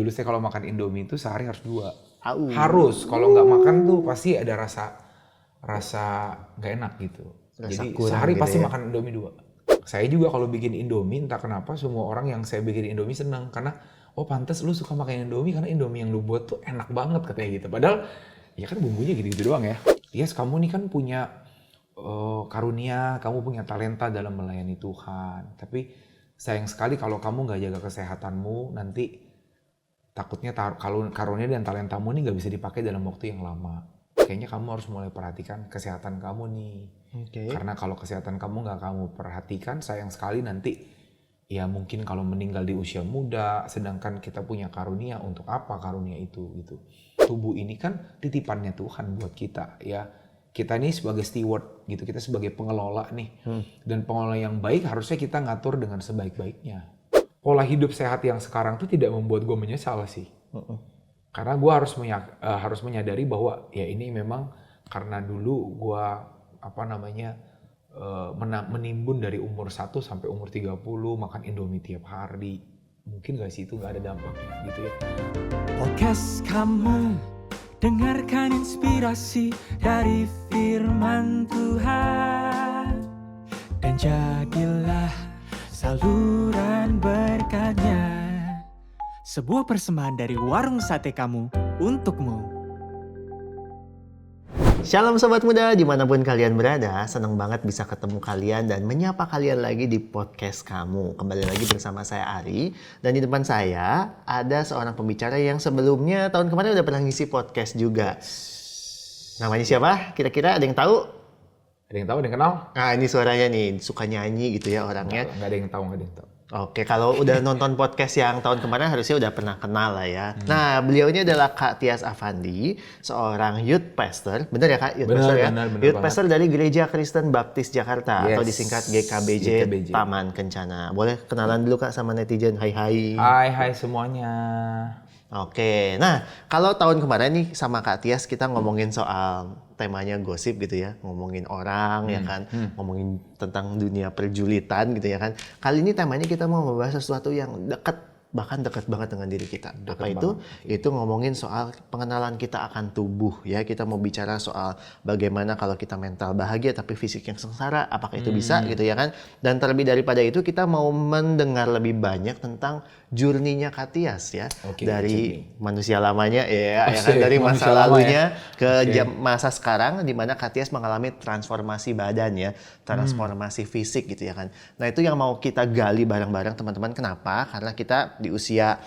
dulu saya kalau makan Indomie itu sehari harus 2. Harus, kalau nggak makan tuh pasti ada rasa nggak enak gitu. Jadi sehari gitu pasti ya. makan Indomie 2. Saya juga kalau bikin Indomie, entah kenapa semua orang yang saya bikin Indomie senang. Karena, oh pantes lu suka makan Indomie karena Indomie yang lu buat tuh enak banget katanya gitu. Padahal, ya kan bumbunya gitu-gitu doang ya. Yes, kamu nih kan punya karunia, kamu punya talenta dalam melayani Tuhan. Tapi sayang sekali kalau kamu nggak jaga kesehatanmu, nanti takutnya kalau karunia dan talentamu nih nggak bisa dipakai dalam waktu yang lama. Kayaknya kamu harus mulai perhatikan kesehatan kamu nih. Karena kalau kesehatan kamu nggak kamu perhatikan, sayang sekali nanti ya mungkin kalau meninggal di usia muda, sedangkan kita punya karunia, untuk apa karunia itu gitu. Tubuh ini kan titipannya Tuhan buat kita ya. Kita ini sebagai steward gitu, kita sebagai pengelola nih. Dan pengelola yang baik harusnya kita ngatur dengan sebaik-baiknya. Pola hidup sehat yang sekarang tuh tidak membuat gue menyesal sih. Karena gue harus menyadari bahwa ya ini memang karena dulu gue menimbun dari umur 1 sampai umur 30 makan Indomie tiap hari. Mungkin gak sih itu gak ada dampaknya gitu ya. Podcast kamu dengarkan inspirasi dari firman Tuhan dan jadilah saluran berkatnya. Sebuah persembahan dari warung sate kamu untukmu. Shalom Sobat Muda, dimanapun kalian berada, senang banget bisa ketemu kalian dan menyapa kalian lagi di podcast kamu. Kembali lagi bersama saya Ari, dan di depan saya ada seorang pembicara yang sebelumnya tahun kemarin udah pernah ngisi podcast juga. Namanya siapa? Kira-kira ada yang tahu? Ada yang tahu, ada yang kenal? Nah ini suaranya nih, suka nyanyi gitu ya orangnya. Nggak ada yang tahu. Oke, kalau udah nonton podcast yang tahun kemarin harusnya udah pernah kenal lah ya. Nah, beliau ini adalah Kak Tias Afandi, seorang youth pastor. Benar ya Kak? Youth pastor ya? Youth pastor dari Gereja Kristen Baptis Jakarta, atau disingkat GKBJ Taman Kencana. Boleh kenalan dulu Kak sama netizen? Hai. Hai semuanya. Oke, nah kalau tahun kemarin nih sama Kak Tias kita ngomongin soal temanya gosip gitu ya, ngomongin orang ya kan, ngomongin tentang dunia perjulitan gitu ya kan. Kali ini temanya kita mau membahas sesuatu yang dekat, bahkan dekat banget dengan diri kita. Apa itu? Itu ngomongin soal pengenalan kita akan tubuh ya. Kita mau bicara soal bagaimana kalau kita mental bahagia tapi fisik yang sengsara, apakah itu bisa gitu ya kan. Dan terlebih daripada itu kita mau mendengar lebih banyak tentang journey-nya Kak Tias ya. Dari manusia lamanya ya kan, dari masa lalunya ke masa sekarang di mana Kak Tias mengalami transformasi badan ya, transformasi fisik gitu ya kan. Nah, itu yang mau kita gali bareng-bareng teman-teman. Kenapa? Karena kita di usia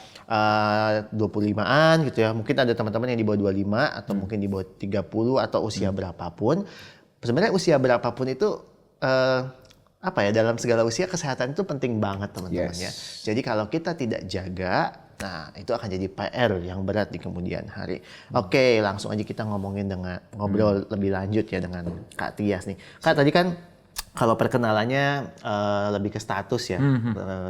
25-an gitu ya. Mungkin ada teman-teman yang di bawah 25 atau mungkin di bawah 30 atau usia berapapun. Sebenarnya usia berapapun itu dalam segala usia kesehatan itu penting banget teman-teman ya. Jadi kalau kita tidak jaga, nah itu akan jadi PR yang berat di kemudian hari. Oke, langsung aja kita ngobrol lebih lanjut ya dengan Kak Tias nih. Kak, tadi kan kalau perkenalannya lebih ke status ya,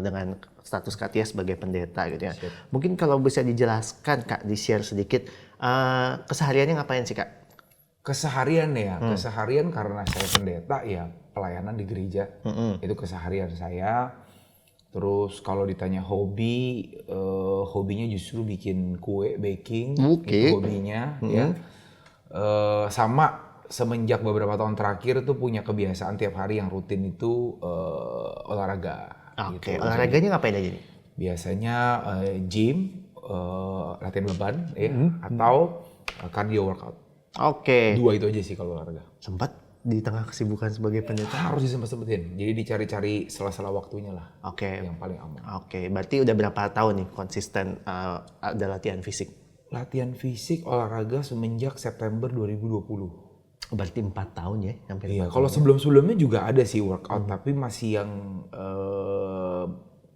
dengan status Kak Tias sebagai pendeta gitu ya. Mungkin kalau bisa dijelaskan Kak, di-share sedikit kesehariannya ngapain sih Kak? Keseharian ya, keseharian karena saya pendeta ya, pelayanan di gereja, itu keseharian saya. Terus kalau ditanya hobi, hobinya justru bikin kue, baking, itu hobinya ya. Sama semenjak beberapa tahun terakhir tuh punya kebiasaan tiap hari yang rutin itu olahraga. Oke, olahraganya ngapain aja nih? Biasanya gym, latihan beban ya, atau cardio workout. Oke. 2 itu aja sih kalau olahraga. Sempat di tengah kesibukan sebagai pendeta? Harus disempet-sempetin. Jadi dicari-cari sela-sela waktunya lah. Oke. Yang paling aman. Oke, berarti udah berapa tahun nih konsisten ada latihan fisik? Latihan fisik olahraga semenjak September 2020. Berarti 4 tahun ya? Iya, kalau sebelum-sebelumnya juga ada sih workout, tapi masih yang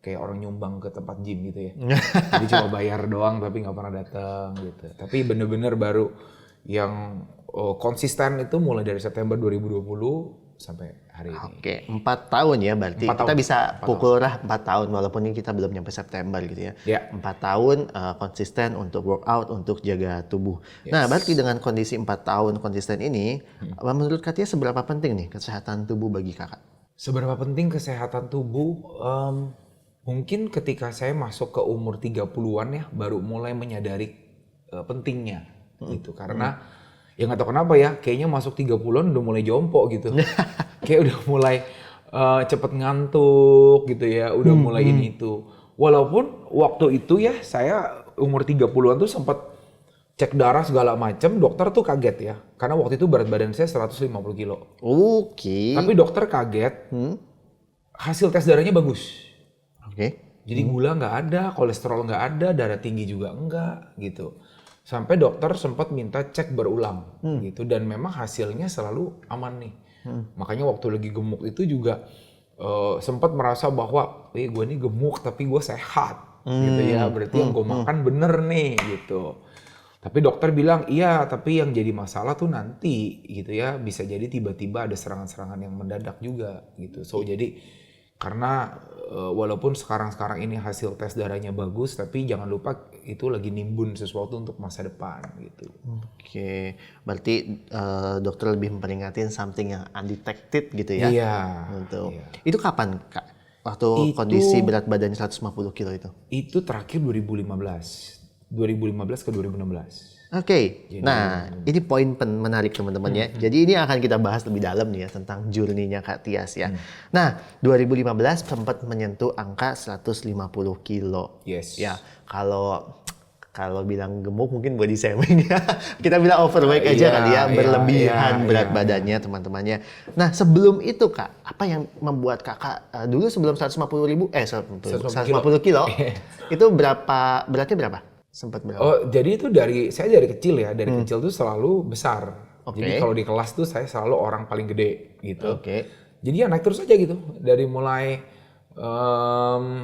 kayak orang nyumbang ke tempat gym gitu ya. Jadi cuma bayar doang tapi nggak pernah datang gitu. Tapi bener-bener baru yang konsisten itu mulai dari September 2020 sampai hari ini. Oke, 4 tahun ya berarti. Kita bisa pukul 4 tahun walaupun ini kita belum nyampe September gitu ya. 4 tahun konsisten untuk workout, untuk jaga tubuh. Nah, berarti dengan kondisi 4 tahun konsisten ini, menurut Kak Tias seberapa penting nih kesehatan tubuh bagi Kakak? Seberapa penting kesehatan tubuh? Mungkin ketika saya masuk ke umur 30-an ya, baru mulai menyadari pentingnya gitu. Karena ya nggak tahu kenapa ya, kayaknya masuk 30-an udah mulai jompo gitu. Kayak udah mulai cepet ngantuk gitu ya, udah mulai ini itu. Walaupun waktu itu ya saya umur 30-an tuh sempat cek darah segala macam, dokter tuh kaget ya. Karena waktu itu berat badan saya 150 kilo. Oke. Tapi dokter kaget, hasil tes darahnya bagus. Oke. Jadi gula nggak ada, kolesterol nggak ada, darah tinggi juga enggak gitu. Sampai dokter sempat minta cek berulang gitu, dan memang hasilnya selalu aman nih. Makanya waktu lagi gemuk itu juga sempat merasa bahwa gue nih gemuk tapi gue sehat gitu ya, berarti yang gue makan bener nih gitu. Tapi dokter bilang iya, tapi yang jadi masalah tuh nanti gitu ya, bisa jadi tiba-tiba ada serangan-serangan yang mendadak juga gitu. So jadi karena walaupun sekarang ini hasil tes darahnya bagus, tapi jangan lupa itu lagi nimbun sesuatu untuk masa depan gitu. Oke, berarti dokter lebih memperingatin something yang undetected gitu ya? Iya. Gitu. Iya. Itu kapan, Kak? Waktu kondisi berat badan 150 kilo itu? Itu terakhir 2015 ke 2016. Oke, nah ini poin menarik teman-teman ya. Jadi ini akan kita bahas lebih dalam nih ya tentang journey-nya Kak Tias ya. Nah, 2015 sempat menyentuh angka 150 kilo. Yes. Ya, kalau bilang gemuk mungkin body shaming ya. Kita bilang overweight aja kali ya, berlebihan berat badannya teman-temannya. Nah, sebelum itu Kak, apa yang membuat Kakak dulu sebelum 150 kilo itu beratnya berapa? Sempat berapa? Oh, jadi itu saya dari kecil ya, dari kecil tuh selalu besar. Jadi kalau di kelas tuh saya selalu orang paling gede gitu. Jadi ya naik terus aja gitu. Dari mulai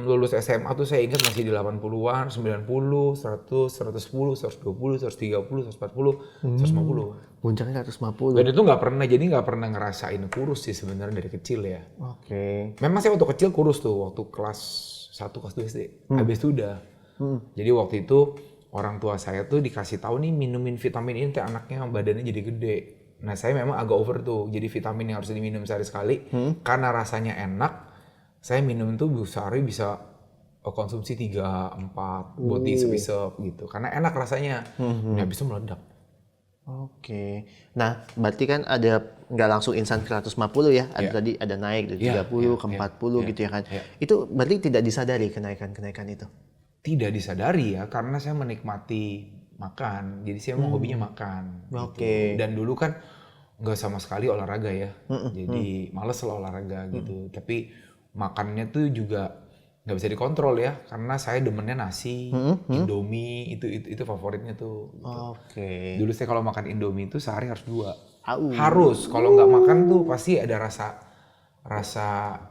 lulus SMA tuh saya ingat masih di 80-an, 90, 100, 110, 120, 130, 140, 150. Puncaknya 150. Dan itu nggak pernah ngerasain kurus sih sebenarnya dari kecil ya. Memang saya waktu kecil kurus tuh, waktu kelas 1, kelas 2 SD. Habis itu udah. Jadi waktu itu orang tua saya tuh dikasih tahu nih minumin vitamin ini, teh anaknya badannya jadi gede. Nah saya memang agak over tuh, jadi vitamin yang harus diminum sehari sekali karena rasanya enak. Saya minum tuh sehari bisa konsumsi 3-4 buat diisep-isep gitu, karena enak rasanya. Nah habis itu meledak. Nah berarti kan ada nggak langsung instan ke 150 ya, tadi ada naik dari 30 ke 40 gitu ya kan. Itu berarti tidak disadari kenaikan itu? Tidak disadari ya, karena saya menikmati makan. Jadi saya mau hobinya makan. Gitu. Dan dulu kan nggak sama sekali olahraga ya. Jadi males lah olahraga gitu. Tapi makannya tuh juga nggak bisa dikontrol ya, karena saya demennya nasi, Indomie, itu favoritnya tuh. Gitu. Dulu saya kalau makan Indomie itu sehari harus 2. Harus. Kalau nggak makan tuh pasti ada rasa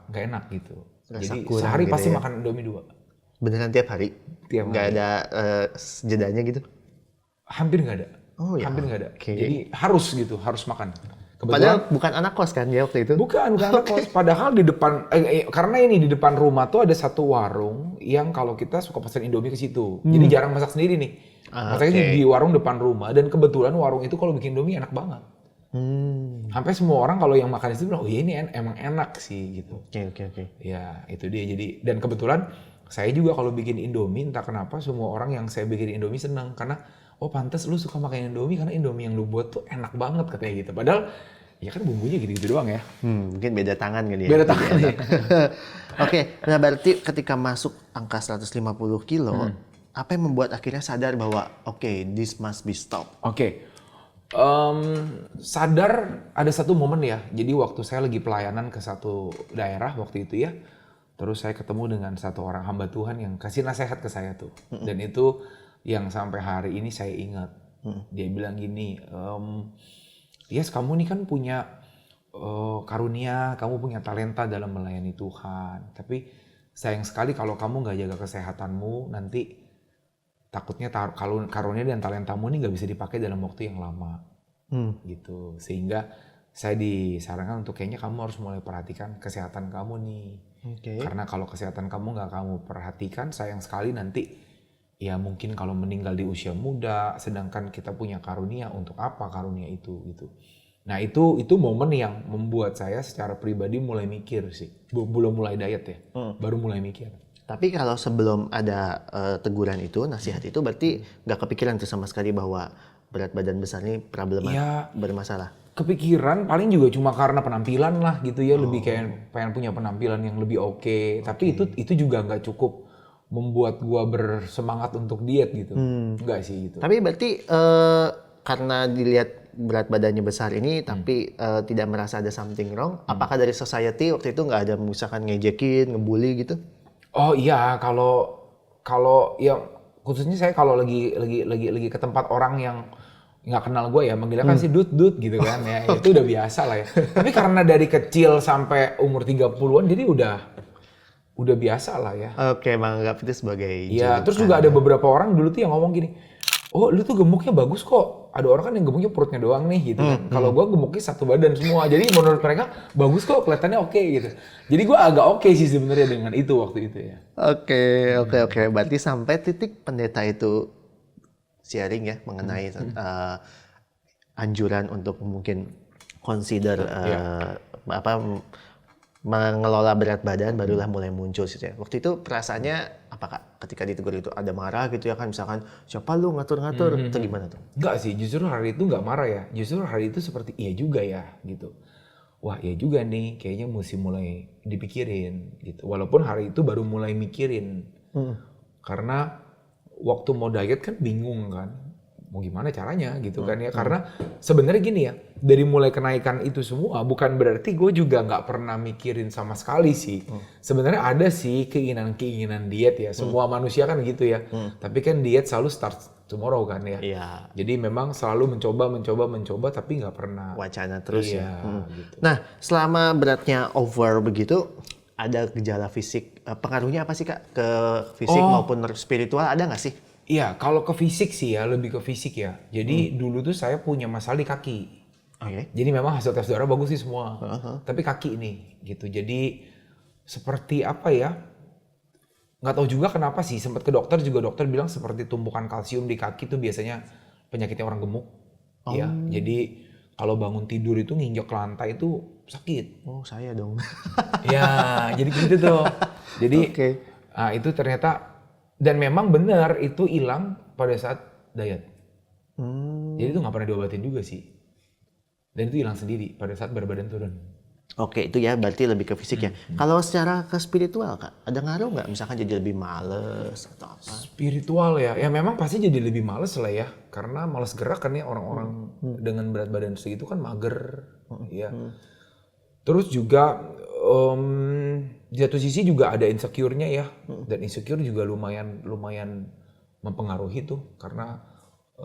nggak enak gitu. Jadi sehari gitu pasti ya. makan Indomie 2. Beneran tiap hari? Tiap nggak hari. ada jedanya gitu? Hampir nggak ada. Hampir nggak ada. Jadi harus gitu, harus makan. Padahal bukan anak kos kan ya waktu itu? Bukan anak kos. Padahal di depan, karena ini di depan rumah tuh ada satu warung yang kalau kita suka pesan Indomie ke situ. Jadi jarang masak sendiri nih. Masaknya di warung depan rumah, dan kebetulan warung itu kalau bikin Indomie enak banget. Sampai semua orang kalau yang makan di situ bilang, oh iya ini emang enak sih gitu. Oke. Ya itu dia. Jadi, dan kebetulan saya juga kalau bikin Indomie, entah kenapa semua orang yang saya bikin Indomie senang. Karena, oh pantas lu suka makan Indomie karena Indomie yang lu buat tuh enak banget katanya gitu. Padahal, ya kan bumbunya gitu-gitu doang ya. Mungkin beda tangan kali ya. Beda tangan ya. Oke, nah berarti ketika masuk angka 150 kilo, apa yang membuat akhirnya sadar bahwa this must be stopped? Sadar ada satu momen ya. Jadi waktu saya lagi pelayanan ke satu daerah waktu itu ya. Terus saya ketemu dengan satu orang hamba Tuhan yang kasih nasihat ke saya tuh. Dan itu yang sampai hari ini saya ingat. Dia bilang gini, Yes, kamu nih kan punya karunia, kamu punya talenta dalam melayani Tuhan. Tapi sayang sekali kalau kamu nggak jaga kesehatanmu, nanti takutnya kalau karunia dan talentamu ini nggak bisa dipakai dalam waktu yang lama. Gitu. Sehingga saya disarankan untuk kayaknya kamu harus mulai perhatikan kesehatan kamu nih. Karena kalau kesehatan kamu nggak kamu perhatikan, sayang sekali nanti ya mungkin kalau meninggal di usia muda, sedangkan kita punya karunia, untuk apa karunia itu gitu. Nah itu momen yang membuat saya secara pribadi mulai mikir sih. Belum mulai diet ya, baru mulai mikir. Tapi kalau sebelum ada teguran itu, nasihat itu berarti nggak kepikiran tuh sama sekali bahwa berat badan besar ini bermasalah. Kepikiran paling juga cuma karena penampilan lah gitu ya, lebih kayak pengen punya penampilan yang lebih oke. Tapi itu juga nggak cukup membuat gua bersemangat untuk diet gitu. Enggak sih gitu. Tapi berarti karena dilihat berat badannya besar ini, tapi tidak merasa ada something wrong. Apakah dari society waktu itu nggak ada misalkan ngejekin, ngebully gitu? Oh iya, kalau ya khususnya saya kalau lagi ke tempat orang yang nggak kenal gue ya, manggilnya kan si dut gitu kan ya, itu udah biasa lah ya. Tapi karena dari kecil sampai umur 30-an jadi udah biasa lah ya. Oke, menganggap itu sebagai Iya, terus juga ada beberapa orang dulu tuh yang ngomong gini, oh lu tuh gemuknya bagus kok. Ada orang kan yang gemuknya perutnya doang nih gitu kan. Kalau gue gemuknya satu badan semua. Jadi menurut mereka bagus kok, kelihatannya oke gitu. Jadi gue agak oke sih sebenarnya dengan itu waktu itu ya. Oke. Berarti sampai titik pendeta itu sharing ya mengenai anjuran untuk mungkin consider mengelola berat badan barulah mulai muncul sih ya. Waktu itu perasaannya apa Kak? Ketika ditegur itu ada marah gitu ya kan, misalkan siapa lu ngatur-ngatur atau gimana tuh? Enggak sih, justru hari itu nggak marah ya. Justru hari itu seperti iya juga ya gitu. Wah iya juga nih, kayaknya mesti mulai dipikirin gitu. Walaupun hari itu baru mulai mikirin. Karena waktu mau diet kan bingung kan. Mau gimana caranya gitu kan ya. Karena sebenarnya gini ya, dari mulai kenaikan itu semua bukan berarti gue juga nggak pernah mikirin sama sekali sih. Sebenarnya ada sih keinginan diet ya. Semua manusia kan gitu ya. Tapi kan diet selalu start tomorrow kan ya. Iya. Jadi memang selalu mencoba tapi nggak pernah. Wacana terus Iya, ya. gitu. Nah, selama beratnya over begitu, ada gejala fisik, pengaruhnya apa sih Kak? Ke fisik maupun spiritual ada nggak sih? Iya, kalau ke fisik sih ya, lebih ke fisik ya. Jadi dulu tuh saya punya masalah di kaki. Oke. Jadi memang hasil tes darah bagus sih semua. Tapi kaki nih gitu. Jadi seperti apa ya? Nggak tahu juga kenapa sih. Sempat ke dokter juga, dokter bilang seperti tumpukan kalsium di kaki tuh biasanya penyakitnya orang gemuk. Ya, jadi kalau bangun tidur itu nginjek ke lantai itu sakit. Oh, saya dong. Ya, jadi gitu tuh. Jadi itu ternyata, dan memang benar itu hilang pada saat diet. Jadi itu nggak pernah diobatin juga sih. Dan itu hilang sendiri pada saat berat badan turun. Oke, itu ya berarti lebih ke fisik ya. Kalau secara ke spiritual Kak, ada ngaruh nggak? Misalkan jadi lebih males atau apa? Spiritual ya, ya memang pasti jadi lebih males lah ya. Karena males gerak kan ya, orang-orang dengan berat badan segitu kan mager. Ya. Terus juga di satu sisi juga ada insecure-nya ya. Dan insecure juga lumayan mempengaruhi tuh. Karena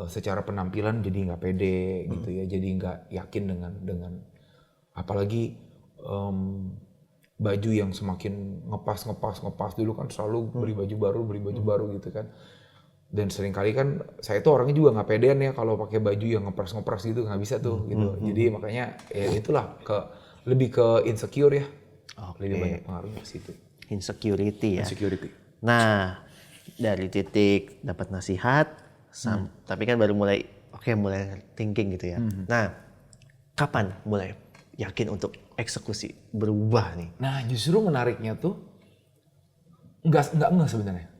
secara penampilan jadi nggak pede gitu ya. Jadi nggak yakin dengan apalagi baju yang semakin ngepas dulu kan selalu beli baju baru gitu kan. Dan seringkali kan saya tuh orangnya juga nggak pedean ya kalau pakai baju yang ngepres gitu, nggak bisa tuh gitu. Jadi makanya ya itulah lebih ke insecure ya. Lebih banyak pengaruhnya ke situ. Insecurity ya. Insecurity. Nah, dari titik dapat nasihat, tapi kan baru mulai thinking gitu ya. Nah, kapan mulai yakin untuk eksekusi berubah nih? Nah, justru menariknya tuh enggak sebenarnya.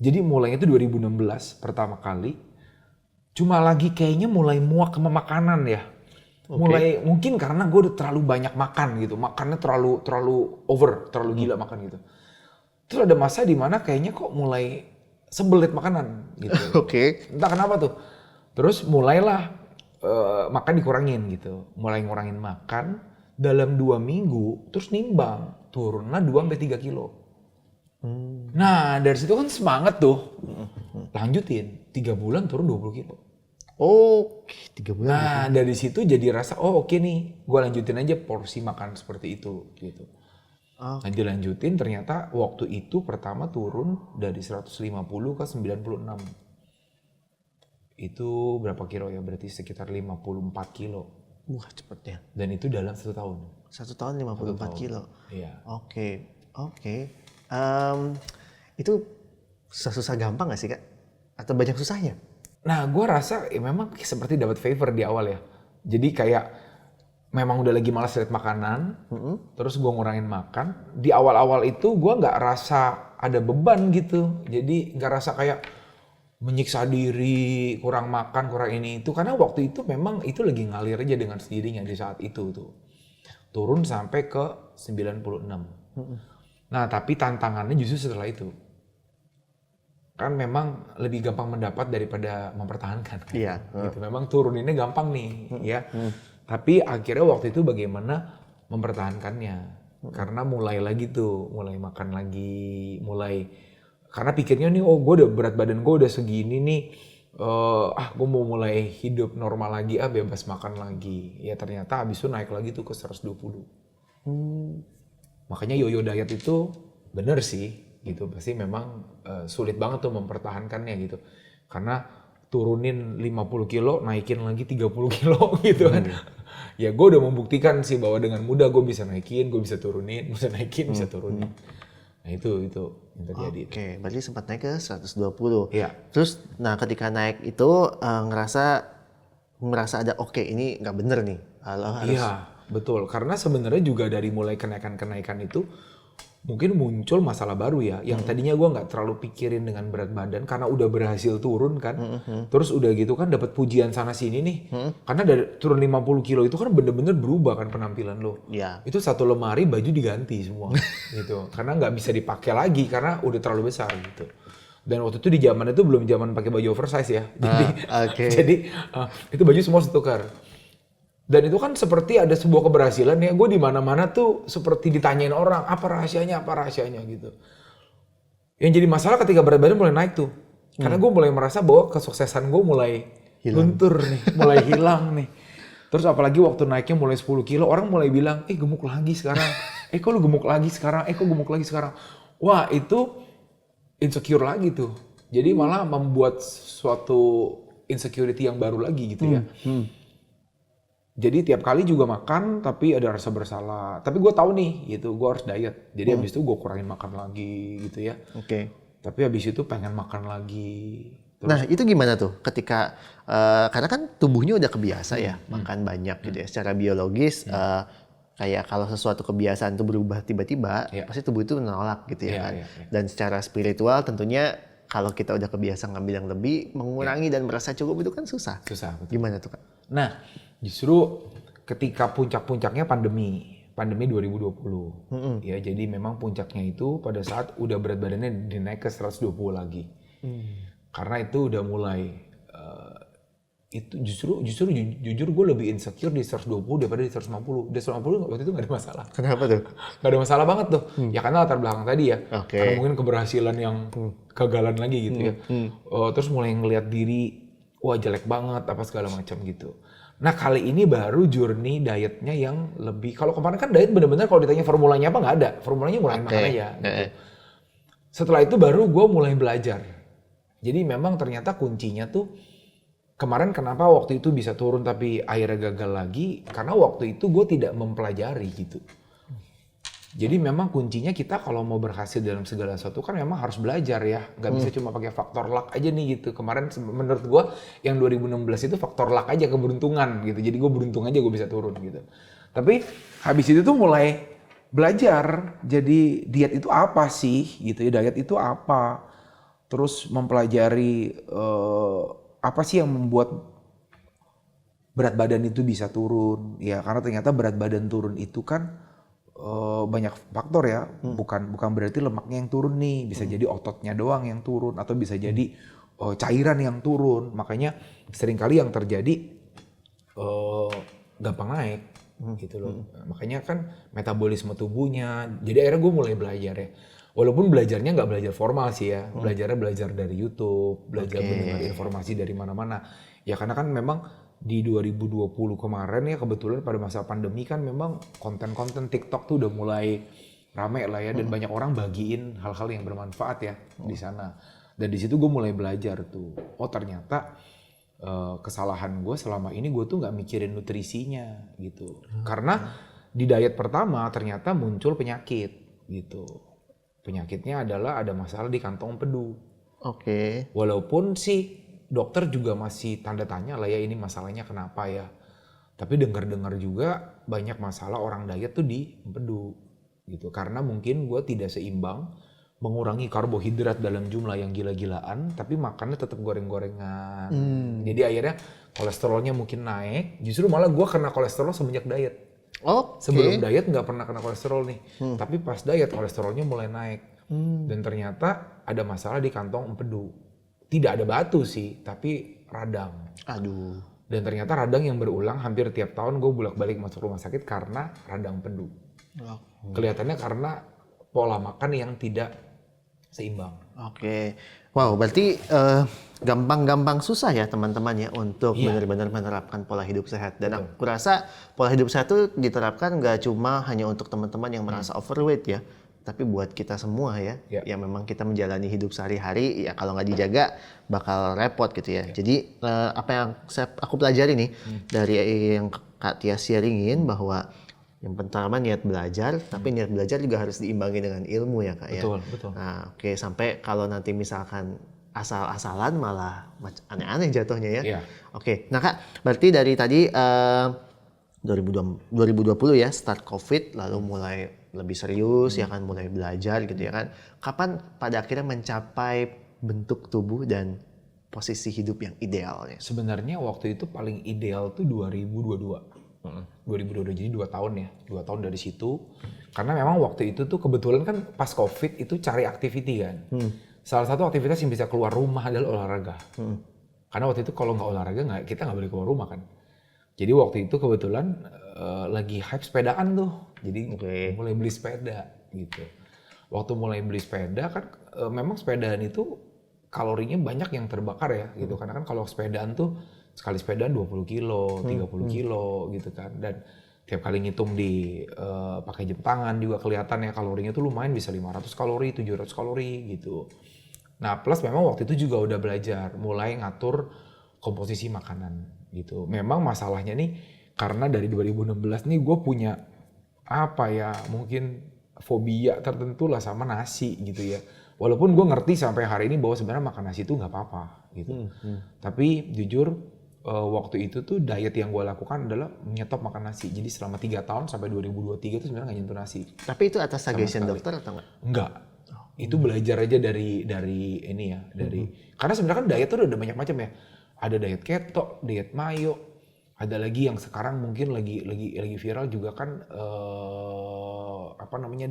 Jadi mulainya itu 2016 pertama kali. Cuma lagi kayaknya mulai muak sama makanan ya. Mulai mungkin karena gue udah terlalu banyak makan gitu. Makannya terlalu over, terlalu gila makan gitu. Terus ada masa di mana kayaknya kok mulai sebelit makanan gitu. Entah kenapa tuh. Terus mulailah makan dikurangin gitu. Mulai ngurangin makan dalam 2 minggu terus nimbang. Turunlah 2-3 kilo. Nah dari situ kan semangat tuh. Lanjutin 3 bulan turun 20 kilo. 3 bulan. Nah dari situ jadi rasa oke nih, gue lanjutin aja porsi makan seperti itu gitu. Nah dilanjutin ternyata waktu itu pertama turun dari 150 ke 96. Itu berapa kilo ya? Berarti sekitar 54 kilo. Wah cepet ya. Dan itu dalam 1 tahun. 1 tahun 54 kilo. Iya. Oke. Itu susah gampang gak sih Kak? Atau banyak susahnya? Nah gue rasa ya memang seperti dapat favor di awal ya. Jadi kayak memang udah lagi malas lihat makanan, terus gue ngurangin makan. Di awal-awal itu gue nggak rasa ada beban gitu, jadi nggak rasa kayak menyiksa diri, kurang makan, kurang ini itu. Karena waktu itu memang itu lagi ngalir aja dengan sendirinya di saat itu tuh. Turun sampai ke 96. Nah tapi tantangannya justru setelah itu. Kan memang lebih gampang mendapat daripada mempertahankan. Kan? Iya. Gitu. Memang turuninnya gampang nih, ya. Tapi akhirnya waktu itu bagaimana mempertahankannya? Karena mulai lagi tuh, mulai makan lagi, karena pikirnya nih, oh gue udah berat badan gue udah segini nih, gue mau mulai hidup normal lagi, bebas makan lagi. Ya ternyata habis itu naik lagi tuh ke 120. Makanya yo-yo diet itu bener sih, gitu. Pasti memang sulit banget tuh mempertahankannya gitu. Karena turunin 50 kilo, naikin lagi 30 kilo gitu kan. Ya gue udah membuktikan sih bahwa dengan mudah gue bisa naikin, gue bisa turunin, bisa naikin, bisa turunin. Nah itu yang terjadi. Oke, berarti sempat naik ke 120. Iya. Terus, nah ketika naik itu merasa ada ini nggak bener nih. Harus. Iya, betul. Karena sebenarnya juga dari mulai kenaikan-kenaikan itu mungkin muncul masalah baru ya. Yang tadinya gue nggak terlalu pikirin dengan berat badan karena udah berhasil turun kan. Terus udah gitu kan dapat pujian sana sini nih. Karena dari turun 50 kilo itu kan bener-bener berubah kan penampilan lo. Iya. Itu satu lemari baju diganti semua gitu. Karena nggak bisa dipakai lagi karena udah terlalu besar gitu. Dan waktu itu di zaman itu belum zaman pakai baju oversize ya. Jadi, itu baju semua setukar. Dan itu kan seperti ada sebuah keberhasilan ya. Gue di mana-mana tuh seperti ditanyain orang, apa rahasianya gitu. Yang jadi masalah ketika berat badan mulai naik tuh. Karena gue mulai merasa bahwa kesuksesan gue mulai luntur nih, mulai hilang nih. Terus apalagi waktu naiknya mulai 10 kilo, orang mulai bilang, gemuk lagi sekarang. Kok lu gemuk lagi sekarang? Kok gemuk lagi sekarang? Wah itu insecure lagi tuh. Jadi malah membuat suatu insecurity yang baru lagi gitu ya. Jadi tiap kali juga makan tapi ada rasa bersalah. Tapi gue tahu nih gitu, gue harus diet. Jadi habis itu gue kurangin makan lagi gitu ya. Oke. Tapi habis itu pengen makan lagi. Terus, Nah itu gimana tuh ketika, karena kan tubuhnya udah kebiasa ya makan banyak gitu ya. Secara biologis kayak kalau sesuatu kebiasaan itu berubah tiba-tiba, pasti tubuh itu menolak gitu ya kan. Dan secara spiritual tentunya kalau kita udah kebiasa ngambil yang lebih, mengurangi dan merasa cukup itu kan susah. Susah. Betul. Gimana tuh Kak? Nah justru ketika puncak-puncaknya pandemi 2020. Ya jadi memang puncaknya itu pada saat udah berat badannya dinaik ke 120 lagi. Karena itu udah mulai itu jujur gue lebih insecure di 120 daripada di 150. Di 150 waktu itu nggak ada masalah. Kenapa tuh? Nggak ada masalah banget tuh. Ya karena latar belakang tadi ya. Karena mungkin keberhasilan yang kegagalan lagi gitu ya. Terus mulai ngelihat diri, wah jelek banget apa segala macam gitu. Nah kali ini baru journey dietnya yang lebih, kalau kemarin kan diet bener-bener kalau ditanya formulanya apa nggak ada, formulanya mulai makan aja. Gitu. Setelah itu baru gue mulai belajar. Jadi memang ternyata kuncinya tuh, kemarin kenapa waktu itu bisa turun tapi akhirnya gagal lagi, karena waktu itu gue tidak mempelajari gitu. Jadi memang kuncinya kita kalau mau berhasil dalam segala sesuatu kan memang harus belajar ya. Nggak bisa cuma pakai faktor luck aja nih gitu. Kemarin menurut gue yang 2016 itu faktor luck aja, keberuntungan gitu. Jadi gue beruntung aja gue bisa turun gitu. Tapi habis itu tuh mulai belajar. Jadi diet itu apa sih gitu ya. Diet itu apa. Terus mempelajari apa sih yang membuat berat badan itu bisa turun. Ya karena ternyata berat badan turun itu kan banyak faktor ya, bukan berarti lemaknya yang turun nih, bisa jadi ototnya doang yang turun atau bisa jadi cairan yang turun. Makanya seringkali yang terjadi gampang naik gitu loh. Makanya kan metabolisme tubuhnya. Jadi akhirnya gue mulai belajar ya. Walaupun belajarnya nggak belajar formal sih ya, belajar dari YouTube, belajar mendengar informasi dari mana-mana. Ya karena kan memang di 2020 kemarin ya kebetulan pada masa pandemi kan memang konten-konten TikTok tuh udah mulai rame lah ya, dan banyak orang bagiin hal-hal yang bermanfaat ya di sana. Dan di situ gue mulai belajar tuh, oh ternyata kesalahan gue selama ini gue tuh nggak mikirin nutrisinya gitu. Karena di diet pertama ternyata muncul penyakit gitu. Penyakitnya adalah ada masalah di kantong empedu. Walaupun sih dokter juga masih tanda tanya lah ya, ini masalahnya kenapa ya. Tapi dengar-dengar juga banyak masalah orang diet tuh di empedu gitu. Karena mungkin gue tidak seimbang, mengurangi karbohidrat dalam jumlah yang gila-gilaan, tapi makannya tetap goreng-gorengan. Jadi akhirnya kolesterolnya mungkin naik. Justru malah gue kena kolesterol semenjak diet. Sebelum diet nggak pernah kena kolesterol nih, tapi pas diet kolesterolnya mulai naik. Dan ternyata ada masalah di kantong empedu. Tidak ada batu sih, tapi radang. Aduh. Dan ternyata radang yang berulang hampir tiap tahun gue bolak-balik masuk rumah sakit karena radang empedu. Kelihatannya karena pola makan yang tidak seimbang. Oke. Wow, berarti gampang-gampang susah ya teman-teman ya untuk benar-benar menerapkan pola hidup sehat. Dan aku rasa pola hidup sehat itu diterapkan nggak cuma hanya untuk teman-teman yang merasa overweight ya, tapi buat kita semua ya, yang memang kita menjalani hidup sehari-hari, ya kalau nggak dijaga bakal repot gitu ya. Jadi apa yang aku pelajari nih dari yang Kak Tia sharingin bahwa yang pertama niat belajar, tapi niat belajar juga harus diimbangi dengan ilmu ya Kak ya. Betul. Nah, oke, sampai kalau nanti misalkan asal-asalan malah aneh-aneh jatuhnya ya. Oke, nah Kak, berarti dari tadi 2020 ya start COVID, lalu mulai lebih serius ya kan, mulai belajar gitu ya kan. Kapan pada akhirnya mencapai bentuk tubuh dan posisi hidup yang idealnya? Sebenarnya waktu itu paling ideal tuh 2022. 2022, jadi 2 tahun ya, 2 tahun dari situ. Karena memang waktu itu tuh kebetulan kan pas COVID itu cari activity kan. Salah satu aktivitas yang bisa keluar rumah adalah olahraga. Karena waktu itu kalau nggak olahraga kita nggak boleh keluar rumah kan. Jadi waktu itu kebetulan lagi hype sepedaan tuh. Jadi mulai beli sepeda gitu. Waktu mulai beli sepeda kan memang sepedaan itu kalorinya banyak yang terbakar ya gitu. Karena kan kalau sepedaan tuh sekali sepedaan 20 kilo, 30 kilo gitu kan. Dan tiap kali ngitung di pakai jam tangan juga kelihatan ya kalorinya tuh lumayan, bisa 500 kalori, 700 kalori gitu. Nah plus memang waktu itu juga udah belajar, mulai ngatur komposisi makanan gitu. Memang masalahnya nih karena dari 2016 nih gue punya apa ya, mungkin fobia tertentu lah sama nasi gitu ya. Walaupun gue ngerti sampai hari ini bahwa sebenarnya makan nasi itu nggak apa-apa gitu. Tapi jujur waktu itu tuh diet yang gue lakukan adalah menyetop makan nasi. Jadi selama 3 tahun sampai 2023 itu sebenarnya nggak nyentuh nasi. Tapi itu atas suggestion dokter atau enggak? Enggak. Itu belajar aja dari ini ya, karena sebenarnya kan diet tuh udah banyak macam ya. Ada diet keto, diet mayo, ada lagi yang sekarang mungkin lagi viral juga kan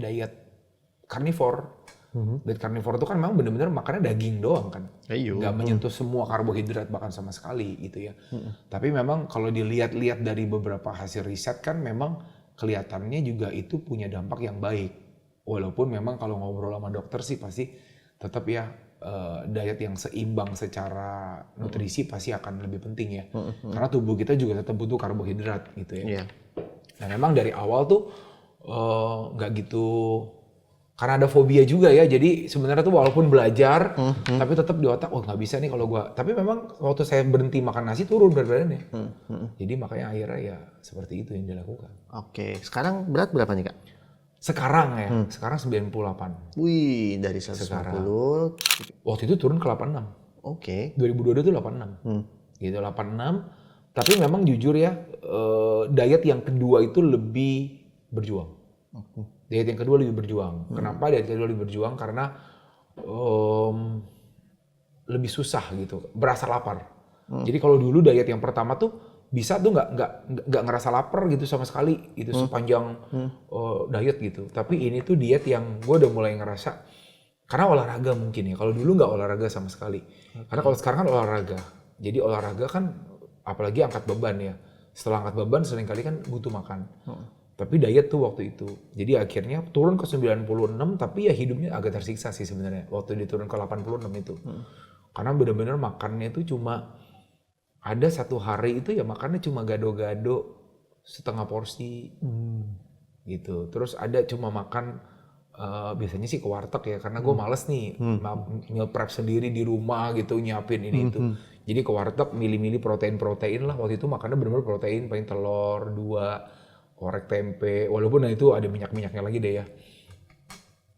diet carnivore. Diet carnivore itu kan memang benar-benar makannya daging doang kan, nggak menyentuh semua karbohidrat bahkan sama sekali gitu ya. Tapi memang kalau dilihat-lihat dari beberapa hasil riset kan memang kelihatannya juga itu punya dampak yang baik. Walaupun memang kalau ngobrol sama dokter sih pasti tetap ya diet yang seimbang secara nutrisi pasti akan lebih penting ya. Karena tubuh kita juga tetap butuh karbohidrat gitu ya. Nah memang dari awal tuh nggak gitu, karena ada fobia juga ya. Jadi sebenarnya tuh walaupun belajar tapi tetap di otak nggak bisa nih kalau gua. Tapi memang waktu saya berhenti makan nasi turun berat badannya. Jadi makanya akhirnya ya seperti itu yang dilakukan. Oke, sekarang berat berapa nih Kak? Sekarang ya, sekarang 98. Wih, dari 150. Waktu itu turun ke 86. Oke. 2022 itu 86. Gitu 86. Tapi memang jujur ya, diet yang kedua itu lebih berjuang. Diet yang kedua lebih berjuang. Kenapa diet kedua lebih berjuang? Karena lebih susah gitu, berasa lapar. Jadi kalau dulu diet yang pertama tuh bisa tuh nggak ngerasa lapar gitu sama sekali gitu sepanjang diet gitu. Tapi ini tuh diet yang gue udah mulai ngerasa karena olahraga mungkin ya. Kalau dulu nggak olahraga sama sekali. Karena kalau sekarang kan olahraga. Jadi olahraga kan apalagi angkat beban ya. Setelah angkat beban seringkali kan butuh makan. Tapi diet tuh waktu itu. Jadi akhirnya turun ke 96 tapi ya hidupnya agak tersiksa sih sebenarnya waktu diturun ke 86 itu. Karena benar-benar makannya itu cuma ada satu hari itu ya makannya cuma gado-gado setengah porsi gitu. Terus ada cuma makan biasanya sih ke warteg ya karena gue males nih meal prep sendiri di rumah gitu nyiapin ini itu. Jadi ke warteg milih-milih protein lah. Waktu itu makannya benar-benar protein, paling telur 2, orek tempe. Walaupun itu ada minyak-minyaknya lagi deh ya.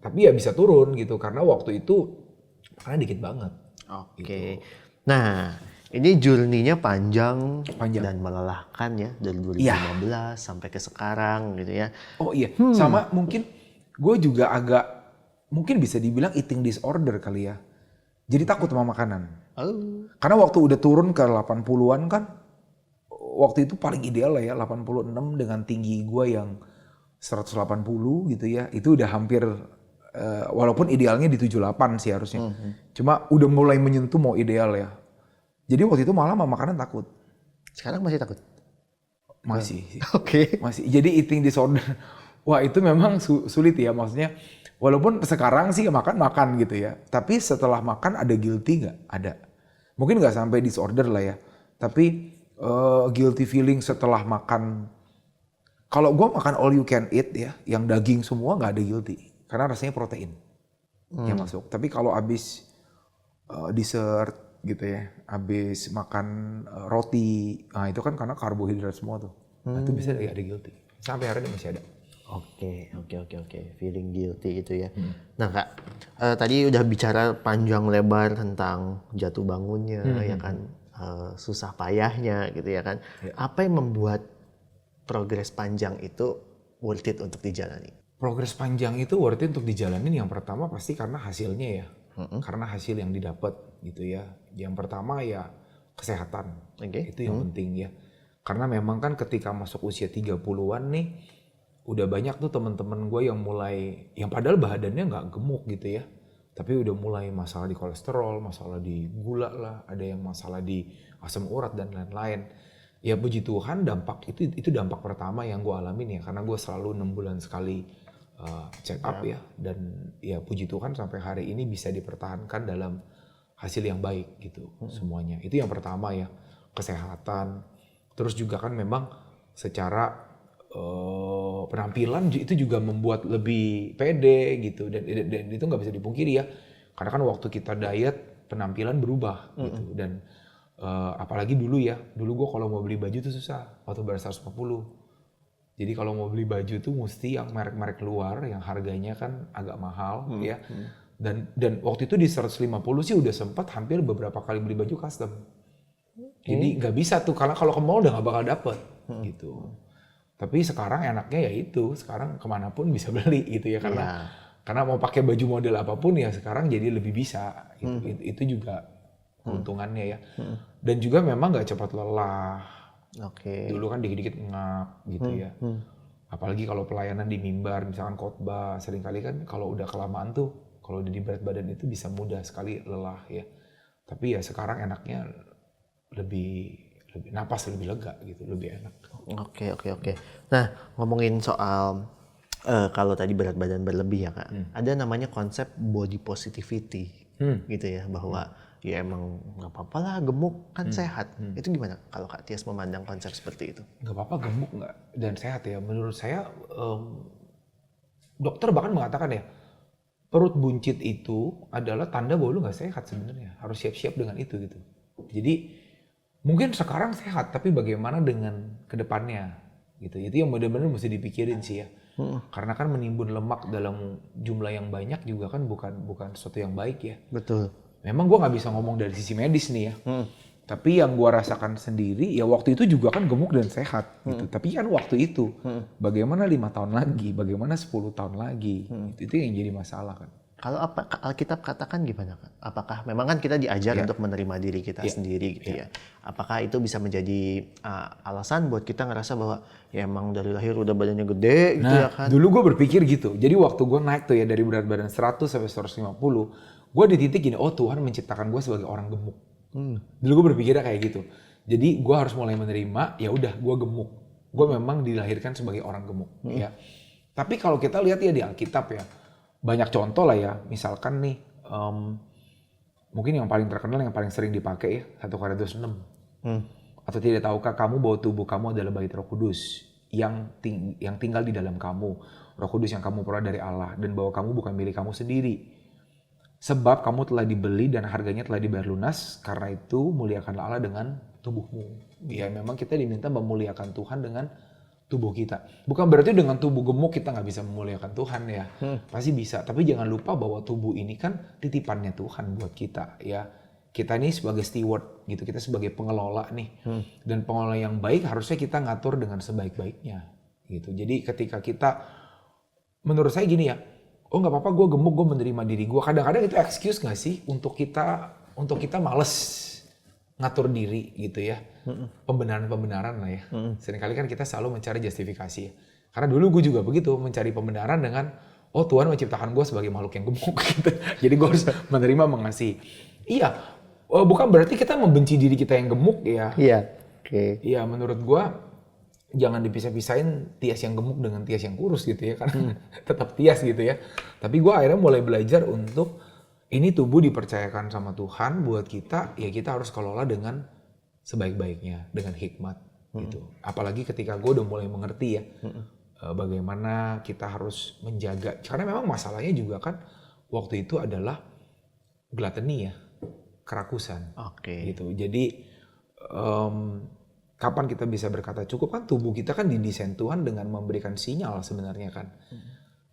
Tapi ya bisa turun gitu karena waktu itu makannya dikit banget. Oke. Nah, Ini journey-nya panjang, Panjang. dan melelahkan ya dari 2015 Iya. sampai ke sekarang gitu ya. Oh iya, sama mungkin gue juga agak, mungkin bisa dibilang eating disorder kali ya. Jadi takut sama makanan. Oh, Karena waktu udah turun ke 80-an kan, waktu itu paling ideal lah ya, 86 dengan tinggi gue yang 180 gitu ya. Itu udah hampir, walaupun idealnya di 78 sih harusnya. Cuma udah mulai menyentuh mau ideal ya. Jadi waktu itu malah sama makanan takut. sekarang masih takut? Masih. Oke. Masih. Jadi eating disorder. Wah itu memang sulit ya, maksudnya. Walaupun sekarang sih makan gitu ya. Tapi setelah makan ada guilty nggak? Ada. Mungkin nggak sampai disorder lah ya. Tapi guilty feeling setelah makan. Kalau gue makan all you can eat ya, yang daging semua nggak ada guilty. Karena rasanya protein yang masuk. Tapi kalau abis dessert gitu ya, habis makan roti, nah itu kan karena karbohidrat semua tuh. Nah, itu bisa ada guilty. Sampai hari ini masih ada. Oke. Feeling guilty itu ya. Nah Kak, tadi udah bicara panjang lebar tentang jatuh bangunnya, ya kan, susah payahnya gitu ya kan. Apa yang membuat progres panjang itu worth it untuk dijalani? Progres panjang itu worth it untuk dijalanin yang pertama pasti karena hasilnya ya. Karena hasil yang didapat gitu ya. Yang pertama ya kesehatan. Oke. Itu yang penting ya. Karena memang kan ketika masuk usia 30-an nih, udah banyak tuh teman-teman gue yang mulai, yang padahal badannya nggak gemuk gitu ya. Tapi udah mulai masalah di kolesterol, masalah di gula lah, ada yang masalah di asam urat dan lain-lain. Ya puji Tuhan dampak itu dampak pertama yang gue alamin ya. Karena gue selalu 6 bulan sekali check up ya, dan ya puji Tuhan sampai hari ini bisa dipertahankan dalam hasil yang baik gitu semuanya. Itu yang pertama ya, kesehatan. Terus juga kan memang secara penampilan itu juga membuat lebih pede gitu, dan itu nggak bisa dipungkiri ya, karena kan waktu kita diet penampilan berubah gitu. Dan apalagi dulu gue kalau mau beli baju tuh susah waktu bayar 150. Jadi kalau mau beli baju tuh mesti yang merek-merek luar yang harganya kan agak mahal ya. Dan waktu itu di 150 sih udah sempat hampir beberapa kali beli baju custom. Jadi nggak bisa tuh, karena kalau ke mall udah nggak bakal dapet gitu. Tapi sekarang enaknya ya itu, sekarang kemanapun bisa beli gitu ya, karena mau pakai baju model apapun ya sekarang jadi lebih bisa gitu. Itu juga keuntungannya ya. Dan juga memang nggak cepat lelah. Oke. Dulu kan dikit-dikit ngap gitu ya. Apalagi kalau pelayanan di mimbar, misalkan khotbah, seringkali kan kalau udah kelamaan tuh, kalau udah di berat badan itu bisa mudah sekali lelah ya. Tapi ya sekarang enaknya lebih napas lebih lega gitu, lebih enak. Oke. Nah, ngomongin soal kalau tadi berat badan berlebih ya Kak, ada namanya konsep body positivity gitu ya, bahwa ya emang nggak apa-apa lah gemuk kan sehat. Itu gimana kalau Kak Tias memandang konsep seperti itu? Nggak apa-apa gemuk nggak dan sehat ya. Menurut saya dokter bahkan mengatakan ya, perut buncit itu adalah tanda bahwa lu nggak sehat sebenarnya. Harus siap-siap dengan itu gitu. Jadi mungkin sekarang sehat, tapi bagaimana dengan kedepannya gitu. Itu yang benar-benar mesti dipikirin sih ya. Karena kan menimbun lemak dalam jumlah yang banyak juga kan bukan sesuatu yang baik ya. Betul. Memang gue nggak bisa ngomong dari sisi medis nih ya. Tapi yang gue rasakan sendiri ya waktu itu juga kan gemuk dan sehat gitu. Tapi kan waktu itu bagaimana 5 tahun lagi, bagaimana 10 tahun lagi, itu yang jadi masalah kan. Kalau apa Alkitab katakan gimana Kak? Apakah memang kan kita diajar untuk menerima diri kita sendiri gitu ya? Apakah itu bisa menjadi alasan buat kita ngerasa bahwa ya emang dari lahir udah badannya gede gitu ya kan? Dulu gue berpikir gitu. Jadi waktu gue naik tuh ya dari berat badan 100 sampai 150, gue di titik gini, oh Tuhan menciptakan gue sebagai orang gemuk. Dulu gue berpikirnya kayak gitu. Jadi gue harus mulai menerima, ya udah gue gemuk. Gue memang dilahirkan sebagai orang gemuk ya. Tapi kalau kita lihat ya di Alkitab ya, banyak contoh lah ya, misalkan nih, mungkin yang paling terkenal, yang paling sering dipakai ya, 1 Korintus 6. Atau tidak tahukah kamu bahwa tubuh kamu adalah bait Roh Kudus yang tinggal di dalam kamu, Roh Kudus yang kamu peroleh dari Allah, dan bahwa kamu bukan milik kamu sendiri. Sebab kamu telah dibeli dan harganya telah dibayar lunas, karena itu muliakanlah Allah dengan tubuhmu. Ya memang kita diminta memuliakan Tuhan dengan tubuh kita. Bukan berarti dengan tubuh gemuk kita nggak bisa memuliakan Tuhan ya. Pasti bisa. Tapi jangan lupa bahwa tubuh ini kan titipannya Tuhan buat kita ya. kita nih sebagai steward gitu, kita sebagai pengelola nih. Dan pengelola yang baik harusnya kita ngatur dengan sebaik-baiknya gitu. Jadi ketika kita, menurut saya gini ya, oh nggak apa-apa gue gemuk, gue menerima diri gue. Kadang-kadang itu excuse nggak sih untuk kita males ngatur diri gitu ya. Pembenaran-pembenaran lah ya. Seringkali kan kita selalu mencari justifikasi ya. Karena dulu gue juga begitu, mencari pembenaran dengan, oh Tuhan menciptakan gue sebagai makhluk yang gemuk gitu. Jadi gue harus menerima, mengasihi. Iya, bukan berarti kita membenci diri kita yang gemuk ya. Iya. Oke. Iya, menurut gue jangan dipisah-pisahin Tias yang gemuk dengan Tias yang kurus gitu ya. Karena tetap Tias gitu ya. Tapi gue akhirnya mulai belajar untuk ini tubuh dipercayakan sama Tuhan buat kita, ya kita harus kelola dengan sebaik-baiknya, dengan hikmat gitu. Apalagi ketika gue udah mulai mengerti ya, bagaimana kita harus menjaga. Karena memang masalahnya juga kan waktu itu adalah gluttony ya, kerakusan. Oke. Gitu. Jadi kapan kita bisa berkata cukup, kan tubuh kita kan didesain Tuhan dengan memberikan sinyal sebenarnya kan.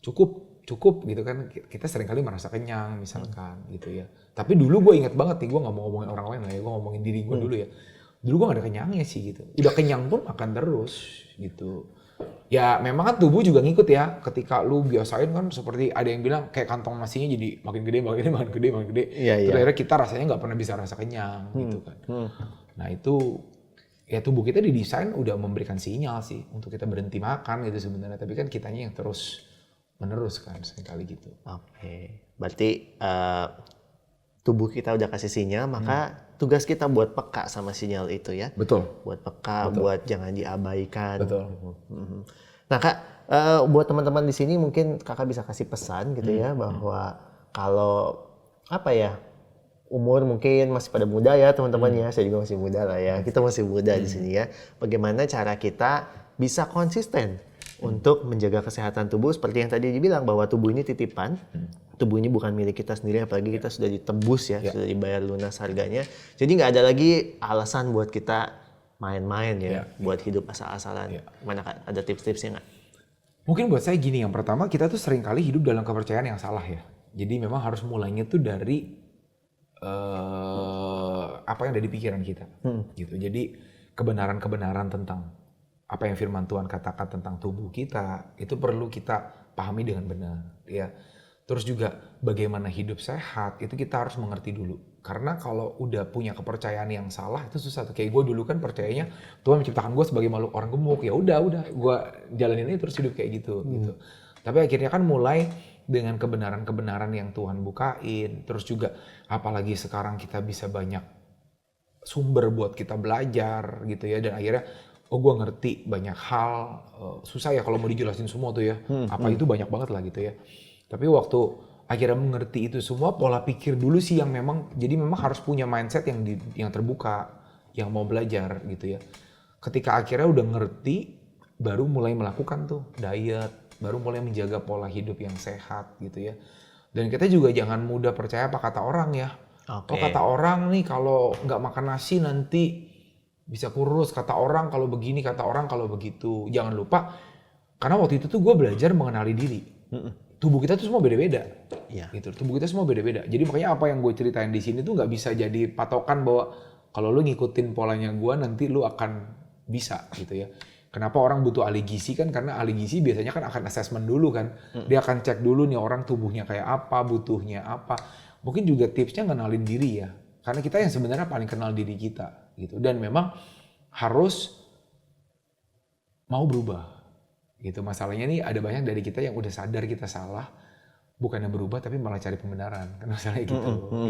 Cukup gitu kan, kita seringkali merasa kenyang misalkan gitu ya. Tapi dulu gue ingat banget nih, gue gak mau ngomongin orang lain lah ya, gue ngomongin diri gue dulu ya. Dulu gue gak ada kenyangnya sih gitu. Udah kenyang pun makan terus gitu. Ya memang kan tubuh juga ngikut ya, ketika lu biasain kan seperti ada yang bilang kayak kantong nasinya jadi makin gede. Iya, Terus iya. akhirnya kita rasanya gak pernah bisa rasa kenyang gitu kan. Nah itu, ya tubuh kita didesain udah memberikan sinyal sih untuk kita berhenti makan gitu sebenarnya. Tapi kan kitanya yang terus menerus kan seringkali gitu. Oke. Berarti tubuh kita udah kasih sinyal, maka tugas kita buat peka sama sinyal itu ya. Betul. Buat peka, buat jangan diabaikan. Betul. Nah Kak, buat teman-teman di sini mungkin Kakak bisa kasih pesan gitu ya, bahwa kalau apa ya, umur mungkin masih pada muda ya teman-teman ya, saya juga masih muda lah ya, kita masih muda di sini ya. Bagaimana cara kita bisa konsisten untuk menjaga kesehatan tubuh, seperti yang tadi dibilang bahwa tubuh ini titipan, tubuh ini bukan milik kita sendiri, apalagi kita sudah ditebus ya, sudah dibayar lunas harganya. Jadi nggak ada lagi alasan buat kita main-main ya, buat hidup asal-asalan. Mana Kak, ada tips-tipsnya nggak? Mungkin buat saya gini, yang pertama kita tuh seringkali hidup dalam kepercayaan yang salah ya. Jadi memang harus mulainya tuh dari apa yang ada di pikiran kita, gitu. Jadi kebenaran-kebenaran tentang apa yang firman Tuhan katakan tentang tubuh kita itu perlu kita pahami dengan benar, ya. Terus juga bagaimana hidup sehat itu kita harus mengerti dulu. Karena kalau udah punya kepercayaan yang salah itu susah tuh. Kayak gue dulu kan percayanya Tuhan menciptakan gue sebagai makhluk orang gemuk, ya udah gue jalanin aja terus hidup kayak gitu, gitu. Tapi akhirnya kan mulai dengan kebenaran-kebenaran yang Tuhan bukain, terus juga apalagi sekarang kita bisa banyak sumber buat kita belajar gitu ya, dan akhirnya oh gue ngerti banyak hal. Susah ya kalau mau dijelasin semua tuh ya, apa itu banyak banget lah gitu ya. Tapi waktu akhirnya mengerti itu semua, pola pikir dulu sih yang memang, jadi memang harus punya mindset yang terbuka, yang mau belajar gitu ya. Ketika akhirnya udah ngerti, baru mulai melakukan tuh diet, baru mulai menjaga pola hidup yang sehat gitu ya. Dan kita juga jangan mudah percaya apa kata orang ya. Oke. Oh kata orang nih kalau nggak makan nasi nanti bisa kurus, kata orang kalau begini, kata orang kalau begitu. Jangan lupa, karena waktu itu tuh gue belajar mengenali diri. Tubuh kita tuh semua beda-beda. Iya. Gitu. Tubuh kita semua beda-beda. Jadi makanya apa yang gue ceritain di sini tuh nggak bisa jadi patokan bahwa kalau lu ngikutin polanya gue nanti lu akan bisa gitu ya. Kenapa orang butuh ahli gizi kan? Karena ahli gizi biasanya kan akan assessment dulu kan. Dia akan cek dulu nih orang tubuhnya kayak apa, butuhnya apa. Mungkin juga tipsnya ngenalin diri ya. Karena kita yang sebenarnya paling kenal diri kita gitu. Dan memang harus mau berubah. Gitu. Masalahnya nih ada banyak dari kita yang udah sadar kita salah, bukannya berubah tapi malah cari pembenaran. Kan masalahnya gitu.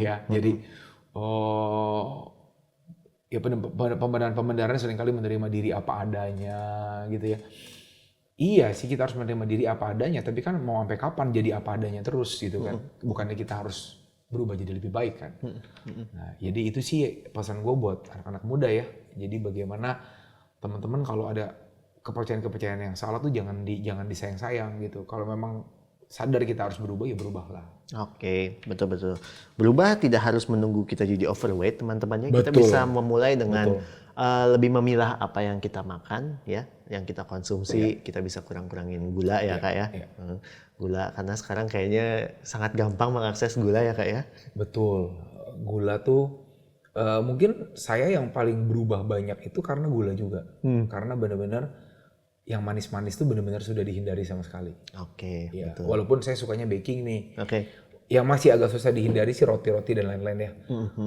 Ya, jadi ya pembenaran seringkali menerima diri apa adanya gitu ya. Iya sih kita harus menerima diri apa adanya, tapi kan mau sampai kapan jadi apa adanya terus gitu kan. Bukannya kita harus berubah jadi lebih baik kan. Nah, jadi itu sih pesan gue buat anak-anak muda ya. Jadi bagaimana teman-teman kalau ada kepercayaan-kepercayaan yang salah tuh jangan disayang-sayang gitu. Kalau memang sadar kita harus berubah, ya berubahlah. Oke, betul-betul. Berubah tidak harus menunggu kita jadi overweight, teman-temannya. Kita Betul. bisa memulai dengan lebih memilah apa yang kita makan, ya, yang kita konsumsi. Kita bisa kurang-kurangin gula ya, Kak ya. Gula, karena sekarang kayaknya sangat gampang mengakses gula ya, Kak ya. Betul. Gula tuh Mungkin saya yang paling berubah banyak itu karena gula juga. Karena benar-benar yang manis-manis tuh benar-benar sudah dihindari sama sekali. Oke, Ya, betul. walaupun saya sukanya baking nih. Oke. Yang masih agak susah dihindari sih roti-roti dan lain-lain ya.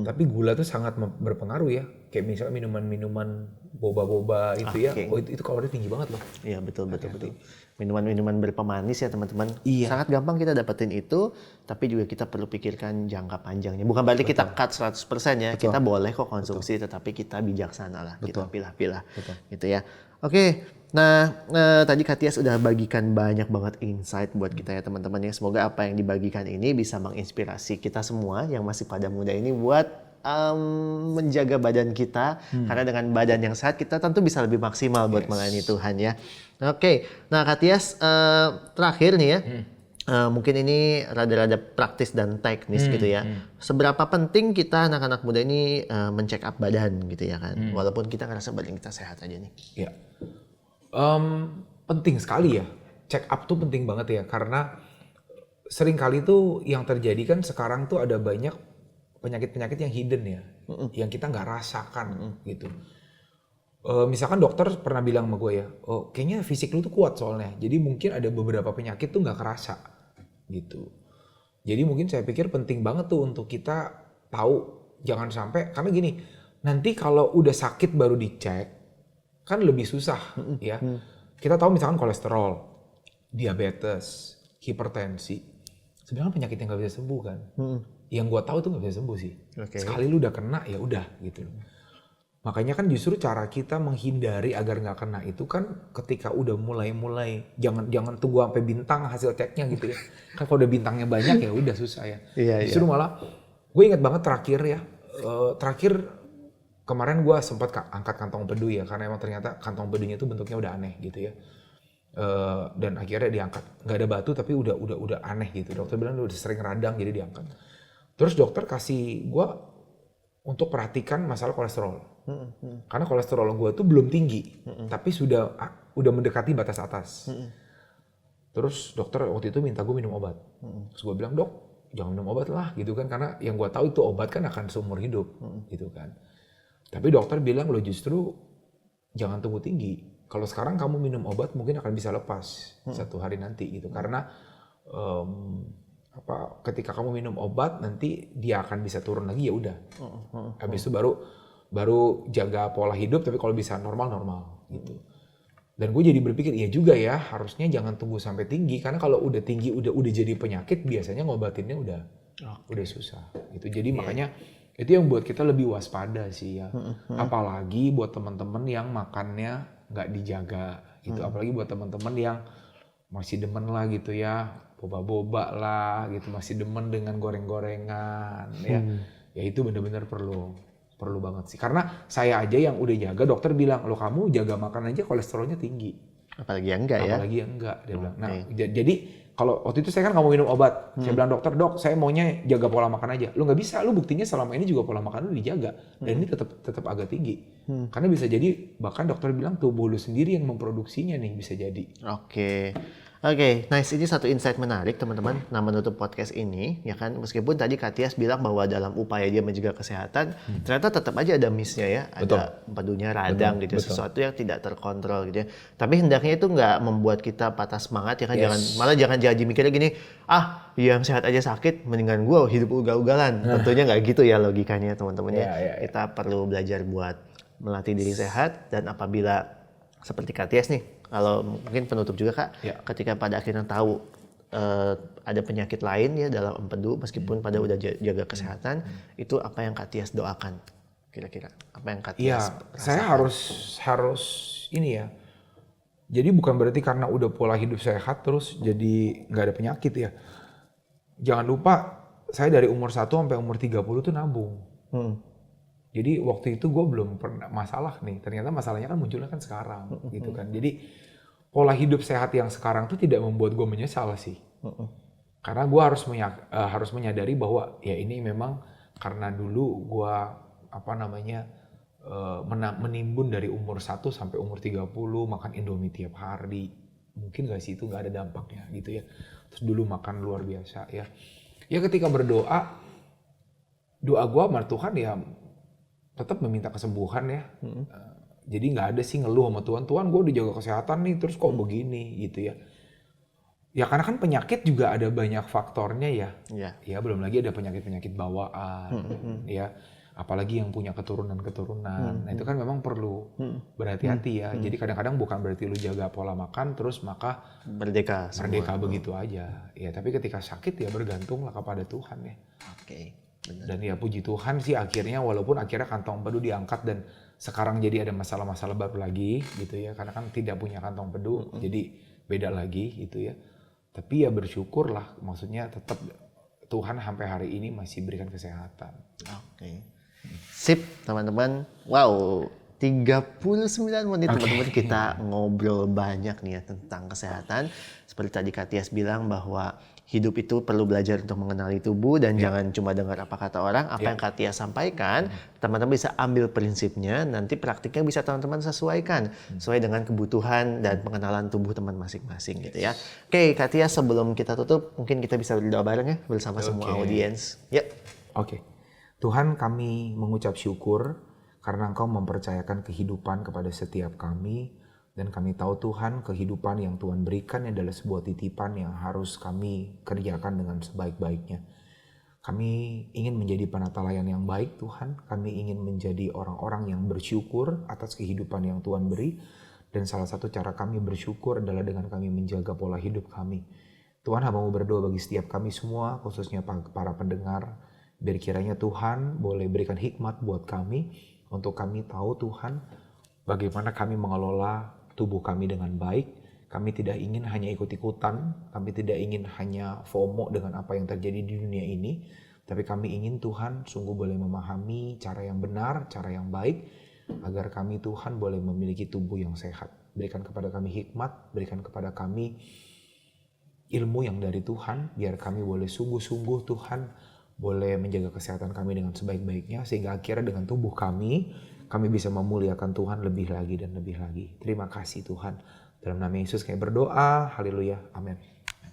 Tapi gula tuh sangat berpengaruh ya. Kayak misalnya minuman-minuman boba-boba itu ya. Oh itu kalori tinggi banget loh. Iya, betul. Minuman-minuman berpemanis ya teman-teman. Iya. Sangat gampang kita dapetin itu, tapi juga kita perlu pikirkan jangka panjangnya. Bukan berarti kita cut 100% ya. Kita boleh kok konsumsi, tetapi kita bijaksana lah. Kita pilah-pilah. Gitu ya. Oke. Nah, tadi Katias udah bagikan banyak banget insight buat kita ya teman-teman ya. Semoga apa yang dibagikan ini bisa menginspirasi kita semua yang masih pada muda ini buat menjaga badan kita. Karena dengan badan yang sehat kita tentu bisa lebih maksimal buat melayani Tuhan ya. Oke, nah Katias terakhir nih ya. Mungkin ini rada-rada praktis dan teknis gitu ya. Seberapa penting kita anak-anak muda ini men-check up badan gitu ya kan. Walaupun kita ngerasa badan kita sehat aja nih. Iya. Penting sekali ya. Check up tuh penting banget ya. Karena sering kali tuh yang terjadi kan sekarang tuh ada banyak penyakit-penyakit yang hidden ya. Yang kita nggak rasakan gitu. Misalkan dokter pernah bilang sama gue ya, oh kayaknya fisik lu tuh kuat soalnya. Jadi mungkin ada beberapa penyakit tuh nggak kerasa gitu. Jadi mungkin saya pikir penting banget tuh untuk kita tahu, jangan sampai, karena gini, nanti kalau udah sakit baru dicek, kan lebih susah ya. Kita tahu misalkan kolesterol, diabetes, hipertensi, sebenarnya penyakit yang nggak bisa sembuh kan. Yang gue tahu tuh nggak bisa sembuh sih. Sekali lu udah kena ya udah gitu. Makanya kan justru cara kita menghindari agar nggak kena itu kan ketika udah mulai jangan tunggu sampai bintang hasil ceknya gitu ya. Kan kalau udah bintangnya banyak ya udah susah ya. Justru malah gue ingat banget terakhir kemarin gue sempat angkat kantong bedu ya karena emang ternyata kantong bedunya itu bentuknya udah aneh gitu ya. Dan akhirnya diangkat, nggak ada batu tapi udah aneh gitu. Dokter bilang udah sering radang jadi diangkat. Terus dokter kasih gue untuk perhatikan masalah kolesterol. Karena kolesterol gue tuh belum tinggi, tapi sudah mendekati batas atas. Terus dokter waktu itu minta gue minum obat. Terus gue bilang, dok jangan minum obat lah gitu kan, karena yang gue tahu itu obat kan akan seumur hidup gitu kan. Tapi dokter bilang lo justru jangan tunggu tinggi. Kalau sekarang kamu minum obat mungkin akan bisa lepas satu hari nanti gitu, karena ketika kamu minum obat nanti dia akan bisa turun lagi ya udah. Habis itu baru jaga pola hidup, tapi kalau bisa normal gitu. Dan gue jadi berpikir iya juga ya, harusnya jangan tunggu sampai tinggi, karena kalau udah tinggi udah jadi penyakit biasanya ngobatinnya udah susah gitu. Jadi makanya itu yang buat kita lebih waspada sih ya. Apalagi buat teman-teman yang makannya nggak dijaga gitu. Apalagi buat teman-teman yang masih demen lah gitu ya, boba-boba lah gitu, masih demen dengan goreng-gorengan ya. Ya itu benar-benar perlu banget sih. Karena saya aja yang udah jaga, dokter bilang, lo kamu jaga makan aja kolesterolnya tinggi. Apalagi yang enggak ya? Apalagi yang enggak, dia bilang. Nah, jadi kalau waktu itu saya kan nggak mau minum obat. Saya bilang, dokter, dok, saya maunya jaga pola makan aja. Lo nggak bisa, lo buktinya selama ini juga pola makan lo dijaga. Dan ini tetap agak tinggi. Karena bisa jadi, bahkan dokter bilang tubuh lo sendiri yang memproduksinya nih, bisa jadi. Oke, nice. Ini satu insight menarik teman-teman. Nah, menutup podcast ini, ya kan, meskipun tadi Katias bilang bahwa dalam upaya dia menjaga kesehatan, ternyata tetap aja ada miss-nya ya, ada empedunya radang gitu, sesuatu yang tidak terkontrol gitu ya. Tapi hendaknya itu nggak membuat kita patah semangat ya kan, jangan jadi mikirnya gini, yang sehat aja sakit, mendingan gue hidup ugal-ugalan. Tentunya nggak gitu ya logikanya teman-teman ya. Kita perlu belajar buat melatih diri sehat, dan apabila seperti Katias nih, kalau mungkin penutup juga Kak, ketika pada akhirnya tahu ada penyakit lain ya dalam empedu, meskipun pada udah jaga kesehatan, itu apa yang Katias doakan kira-kira? Apa yang Katias rasakan? Saya harus ini ya. Jadi bukan berarti karena udah pola hidup sehat terus jadi nggak ada penyakit ya. Jangan lupa saya dari umur 1 sampai umur 30 tuh nabung. Jadi waktu itu gue belum pernah masalah nih. Ternyata masalahnya kan munculnya kan sekarang gitu kan. Jadi pola hidup sehat yang sekarang tuh tidak membuat gue menyesal sih. Karena gue harus menyadari bahwa ya ini memang karena dulu gue menimbun dari umur 1 sampai umur 30 makan Indomie tiap hari. Mungkin gak sih itu gak ada dampaknya gitu ya. Terus dulu makan luar biasa ya. Ya ketika berdoa, doa gue sama Tuhan ya tetap meminta kesembuhan ya. Jadi nggak ada sih ngeluh sama Tuhan, Tuhan gue udah jaga kesehatan nih, terus kok begini gitu ya. Ya karena kan penyakit juga ada banyak faktornya ya. Iya. Ya belum lagi ada penyakit-penyakit bawaan, ya. Apalagi yang punya keturunan-keturunan. Nah itu kan memang perlu berhati-hati ya. Jadi kadang-kadang bukan berarti lu jaga pola makan terus maka Merdeka semua. merdeka begitu aja. Ya tapi ketika sakit ya bergantunglah kepada Tuhan ya. Oke, benar. Dan ya puji Tuhan sih akhirnya walaupun akhirnya kantong pedu diangkat dan sekarang jadi ada masalah-masalah baru lagi gitu ya. Karena kan tidak punya kantong pedu jadi beda lagi gitu ya. Tapi ya bersyukurlah maksudnya tetap Tuhan sampai hari ini masih berikan kesehatan. Oke. Sip, teman-teman. Wow, 39 menit teman-teman kita ngobrol banyak nih ya tentang kesehatan. Seperti tadi Kak Tias bilang bahwa hidup itu perlu belajar untuk mengenali tubuh dan jangan cuma dengar apa kata orang. Apa yang Kak Tias sampaikan, teman-teman bisa ambil prinsipnya, nanti praktiknya bisa teman-teman sesuaikan sesuai dengan kebutuhan dan pengenalan tubuh teman masing-masing gitu ya. Oke, Kak Tias, sebelum kita tutup, mungkin kita bisa berdoa bareng ya bersama semua audiens. Yuk. Oke. Tuhan, kami mengucap syukur karena Engkau mempercayakan kehidupan kepada setiap kami. Dan kami tahu Tuhan, kehidupan yang Tuhan berikan adalah sebuah titipan yang harus kami kerjakan dengan sebaik-baiknya. Kami ingin menjadi penatalayan yang baik Tuhan. Kami ingin menjadi orang-orang yang bersyukur atas kehidupan yang Tuhan beri. Dan salah satu cara kami bersyukur adalah dengan kami menjaga pola hidup kami. Tuhan, hamba-Mu berdoa bagi setiap kami semua, khususnya para pendengar. Biar kiranya Tuhan boleh berikan hikmat buat kami, untuk kami tahu Tuhan, bagaimana kami mengelola tubuh kami dengan baik. Kami tidak ingin hanya ikut-ikutan, kami tidak ingin hanya FOMO dengan apa yang terjadi di dunia ini, tapi kami ingin Tuhan sungguh boleh memahami cara yang benar, cara yang baik, agar kami Tuhan boleh memiliki tubuh yang sehat. Berikan kepada kami hikmat, berikan kepada kami ilmu yang dari Tuhan, biar kami boleh sungguh-sungguh Tuhan, boleh menjaga kesehatan kami dengan sebaik-baiknya, sehingga akhirnya dengan tubuh kami bisa memuliakan Tuhan lebih lagi dan lebih lagi. Terima kasih Tuhan. Dalam nama Yesus kami berdoa. Haleluya. Amin.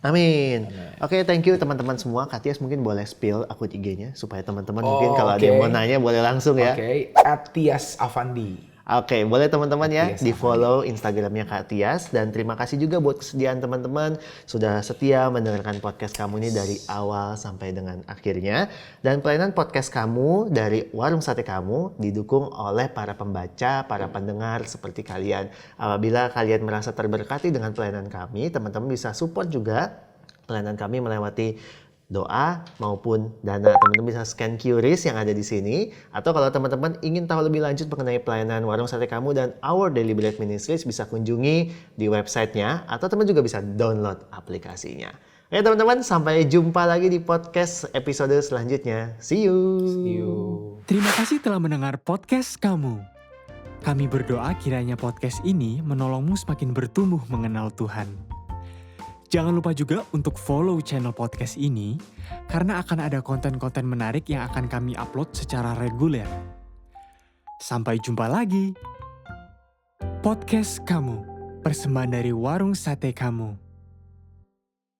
Amin. Oke, thank you teman-teman semua. Kak Tias mungkin boleh spill akun IG-nya supaya teman-teman mungkin kalau ada yang mau nanya boleh langsung ya. Oke, @tiasavandi. Oke, boleh teman-teman ya di-follow Instagramnya Kak Tias. Dan terima kasih juga buat kesediaan teman-teman sudah setia mendengarkan podcast kamu ini dari awal sampai dengan akhirnya. Dan pelayanan podcast kamu dari Warung Sate Kamu didukung oleh para pembaca, para pendengar seperti kalian. Apabila kalian merasa terberkati dengan pelayanan kami, teman-teman bisa support juga pelayanan kami melewati doa maupun dana. Teman-teman bisa scan QRIS yang ada di sini. Atau kalau teman-teman ingin tahu lebih lanjut mengenai pelayanan Warung Sate Kamu dan Our Daily Bread Ministries, bisa kunjungi di websitenya. Atau teman juga bisa download aplikasinya. Oke teman-teman, sampai jumpa lagi di podcast episode selanjutnya. See you. Terima kasih telah mendengar podcast kamu. Kami berdoa kiranya podcast ini menolongmu semakin bertumbuh mengenal Tuhan. Jangan lupa juga untuk follow channel podcast ini, karena akan ada konten-konten menarik yang akan kami upload secara reguler. Sampai jumpa lagi. Podcast kamu, persembahan dari Warung Sate Kamu.